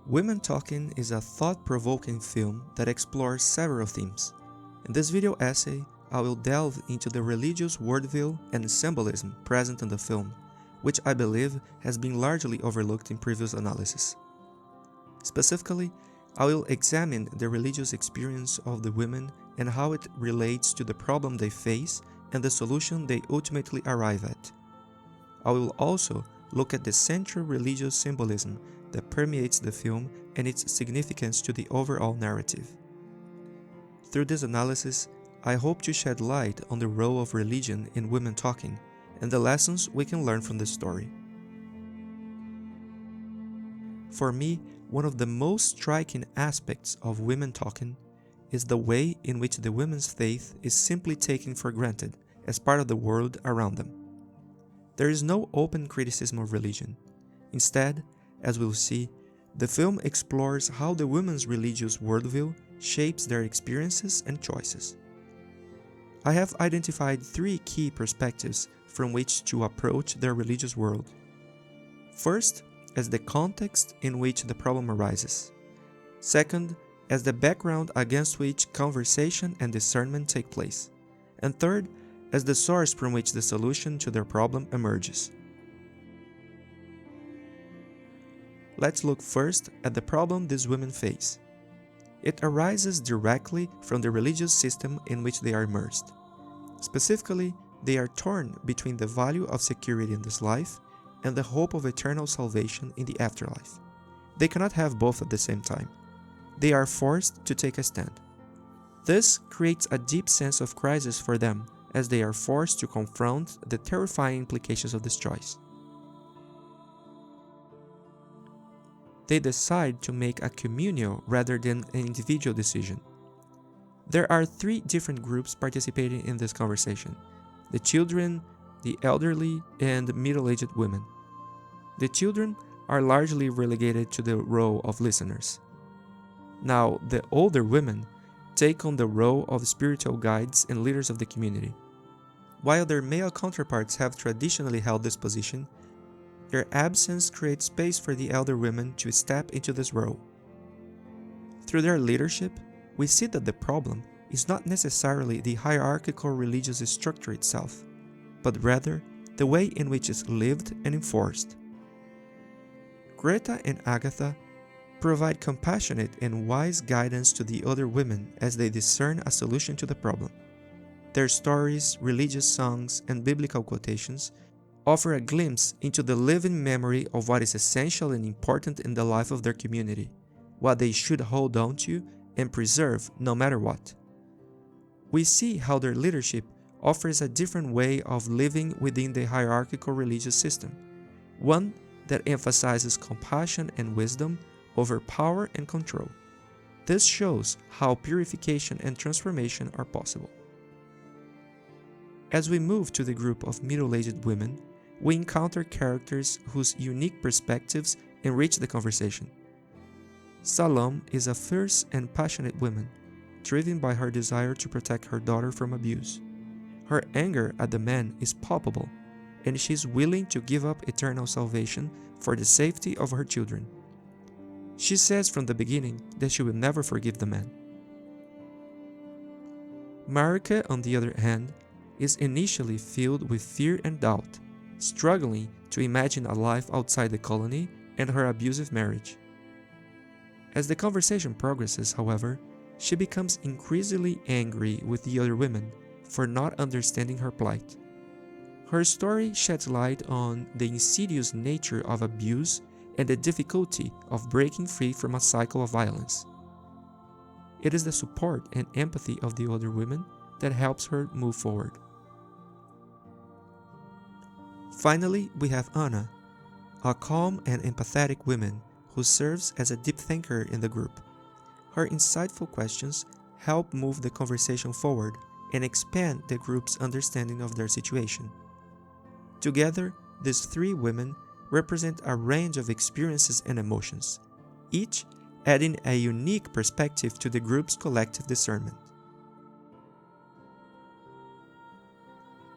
Women Talking is a thought-provoking film that explores several themes. In this video essay, I will delve into the religious worldview and symbolism present in the film, which I believe has been largely overlooked in previous analysis. Specifically, I will examine the religious experience of the women and how it relates to the problem they face and the solution they ultimately arrive at. I will also look at the central religious symbolism that permeates the film and its significance to the overall narrative. Through this analysis, I hope to shed light on the role of religion in Women Talking and the lessons we can learn from this story. For me, one of the most striking aspects of Women Talking is the way in which the women's faith is simply taken for granted as part of the world around them. There is no open criticism of religion. Instead, as we'll see, the film explores how the women's religious worldview shapes their experiences and choices. I have identified three key perspectives from which to approach their religious world. First, as the context in which the problem arises. Second, as the background against which conversation and discernment take place. And third, as the source from which the solution to their problem emerges. Let's look first at the problem these women face. It arises directly from the religious system in which they are immersed. Specifically, they are torn between the value of security in this life and the hope of eternal salvation in the afterlife. They cannot have both at the same time. They are forced to take a stand. This creates a deep sense of crisis for them as they are forced to confront the terrifying implications of this choice. They decide to make a communal rather than an individual decision. There are three different groups participating in this conversation: the children, the elderly, and middle-aged women. The children are largely relegated to the role of listeners. Now, the older women take on the role of spiritual guides and leaders of the community. While their male counterparts have traditionally held this position, their absence creates space for the elder women to step into this role. Through their leadership, we see that the problem is not necessarily the hierarchical religious structure itself, but rather the way in which it's lived and enforced. Greta and Agatha provide compassionate and wise guidance to the other women as they discern a solution to the problem. Their stories, religious songs, and biblical quotations offer a glimpse into the living memory of what is essential and important in the life of their community, what they should hold on to and preserve no matter what. We see how their leadership offers a different way of living within the hierarchical religious system, one that emphasizes compassion and wisdom over power and control. This shows how purification and transformation are possible. As we move to the group of middle-aged women, we encounter characters whose unique perspectives enrich the conversation. Salome is a fierce and passionate woman, driven by her desire to protect her daughter from abuse. Her anger at the man is palpable, and she is willing to give up eternal salvation for the safety of her children. She says from the beginning that she will never forgive the man. Marika, on the other hand, is initially filled with fear and doubt, struggling to imagine a life outside the colony and her abusive marriage. As the conversation progresses, however, she becomes increasingly angry with the other women for not understanding her plight. Her story sheds light on the insidious nature of abuse and the difficulty of breaking free from a cycle of violence. It is the support and empathy of the other women that helps her move forward. Finally, we have Anna, a calm and empathetic woman who serves as a deep thinker in the group. Her insightful questions help move the conversation forward and expand the group's understanding of their situation. Together, these three women represent a range of experiences and emotions, each adding a unique perspective to the group's collective discernment.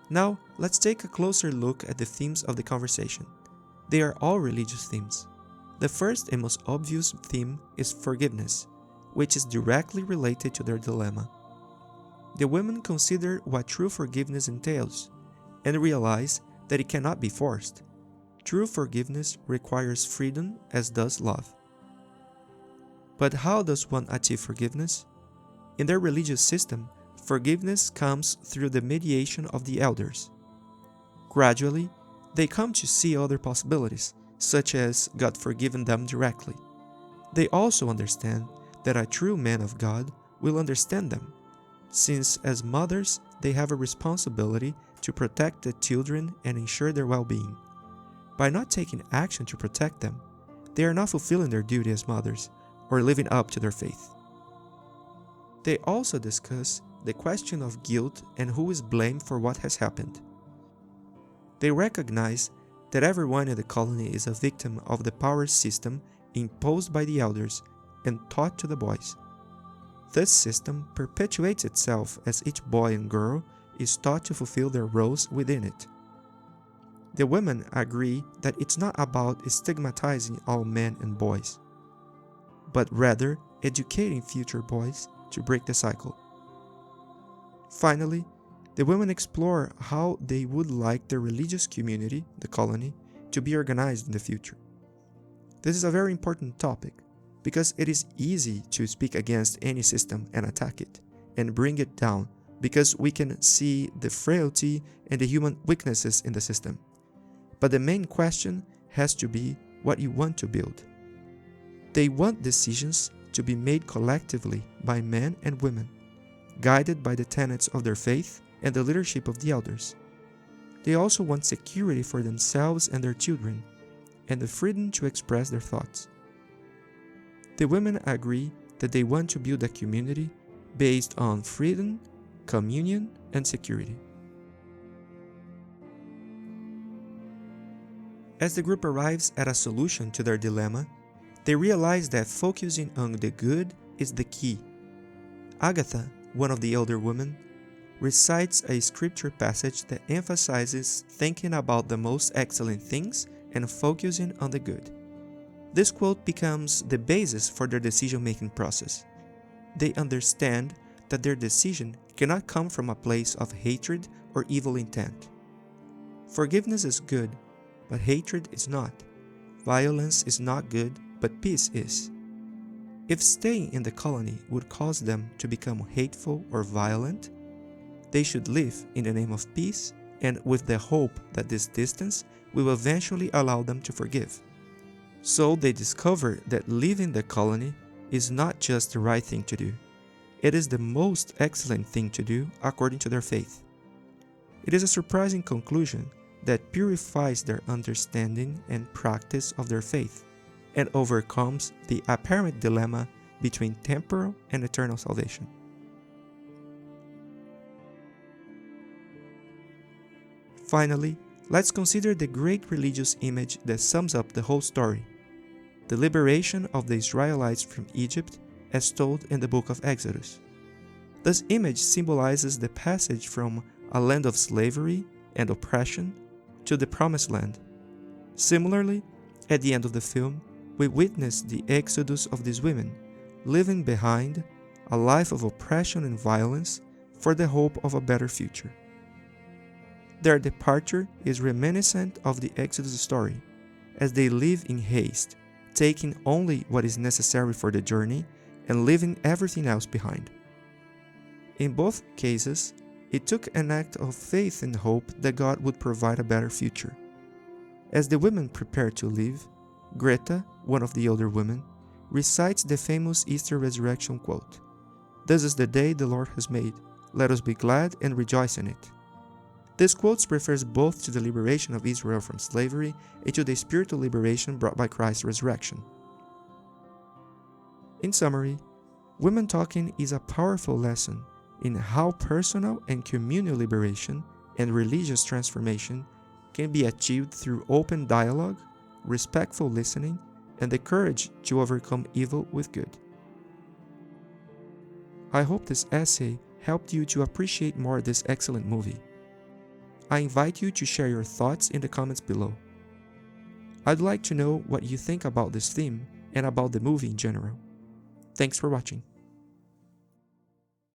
Now, let's take a closer look at the themes of the conversation. They are all religious themes. The first and most obvious theme is forgiveness, which is directly related to their dilemma. The women consider what true forgiveness entails and realize that it cannot be forced. True forgiveness requires freedom, as does love. But how does one achieve forgiveness? In their religious system, forgiveness comes through the mediation of the elders. Gradually, they come to see other possibilities, such as God forgiving them directly. They also understand that a true man of God will understand them, since as mothers they have a responsibility to protect the children and ensure their well-being. By not taking action to protect them, they are not fulfilling their duty as mothers or living up to their faith. They also discuss the question of guilt and who is blamed for what has happened. They recognize that everyone in the colony is a victim of the power system imposed by the elders and taught to the boys. This system perpetuates itself as each boy and girl is taught to fulfill their roles within it. The women agree that it's not about stigmatizing all men and boys, but rather educating future boys to break the cycle. Finally, the women explore how they would like their religious community, the colony, to be organized in the future. This is a very important topic because it is easy to speak against any system and attack it and bring it down because we can see the frailty and the human weaknesses in the system. But the main question has to be what you want to build. They want decisions to be made collectively by men and women, guided by the tenets of their faith and the leadership of the elders. They also want security for themselves and their children, and the freedom to express their thoughts. The women agree that they want to build a community based on freedom, communion, and security. As the group arrives at a solution to their dilemma, they realize that focusing on the good is the key. Agatha, one of the elder women, recites a scripture passage that emphasizes thinking about the most excellent things and focusing on the good. This quote becomes the basis for their decision-making process. They understand that their decision cannot come from a place of hatred or evil intent. Forgiveness is good, but hatred is not. Violence is not good, but peace is. If staying in the colony would cause them to become hateful or violent, they should live in the name of peace and with the hope that this distance will eventually allow them to forgive. So they discover that leaving the colony is not just the right thing to do. It is the most excellent thing to do according to their faith. It is a surprising conclusion that purifies their understanding and practice of their faith and overcomes the apparent dilemma between temporal and eternal salvation. Finally, let's consider the great religious image that sums up the whole story: the liberation of the Israelites from Egypt as told in the book of Exodus. This image symbolizes the passage from a land of slavery and oppression to the promised land. Similarly, at the end of the film, we witness the exodus of these women, leaving behind a life of oppression and violence for the hope of a better future. Their departure is reminiscent of the Exodus story, as they live in haste, taking only what is necessary for the journey and leaving everything else behind. In both cases, it took an act of faith and hope that God would provide a better future. As the women prepare to leave, Greta, one of the older women, recites the famous Easter resurrection quote, "This is the day the Lord has made. Let us be glad and rejoice in it." This quote refers both to the liberation of Israel from slavery and to the spiritual liberation brought by Christ's resurrection. In summary, women talking is a powerful lesson in how personal and communal liberation and religious transformation can be achieved through open dialogue, respectful listening, and the courage to overcome evil with good. I hope this essay helped you to appreciate more this excellent movie. I invite you to share your thoughts in the comments below. I'd like to know what you think about this theme and about the movie in general. Thanks for watching.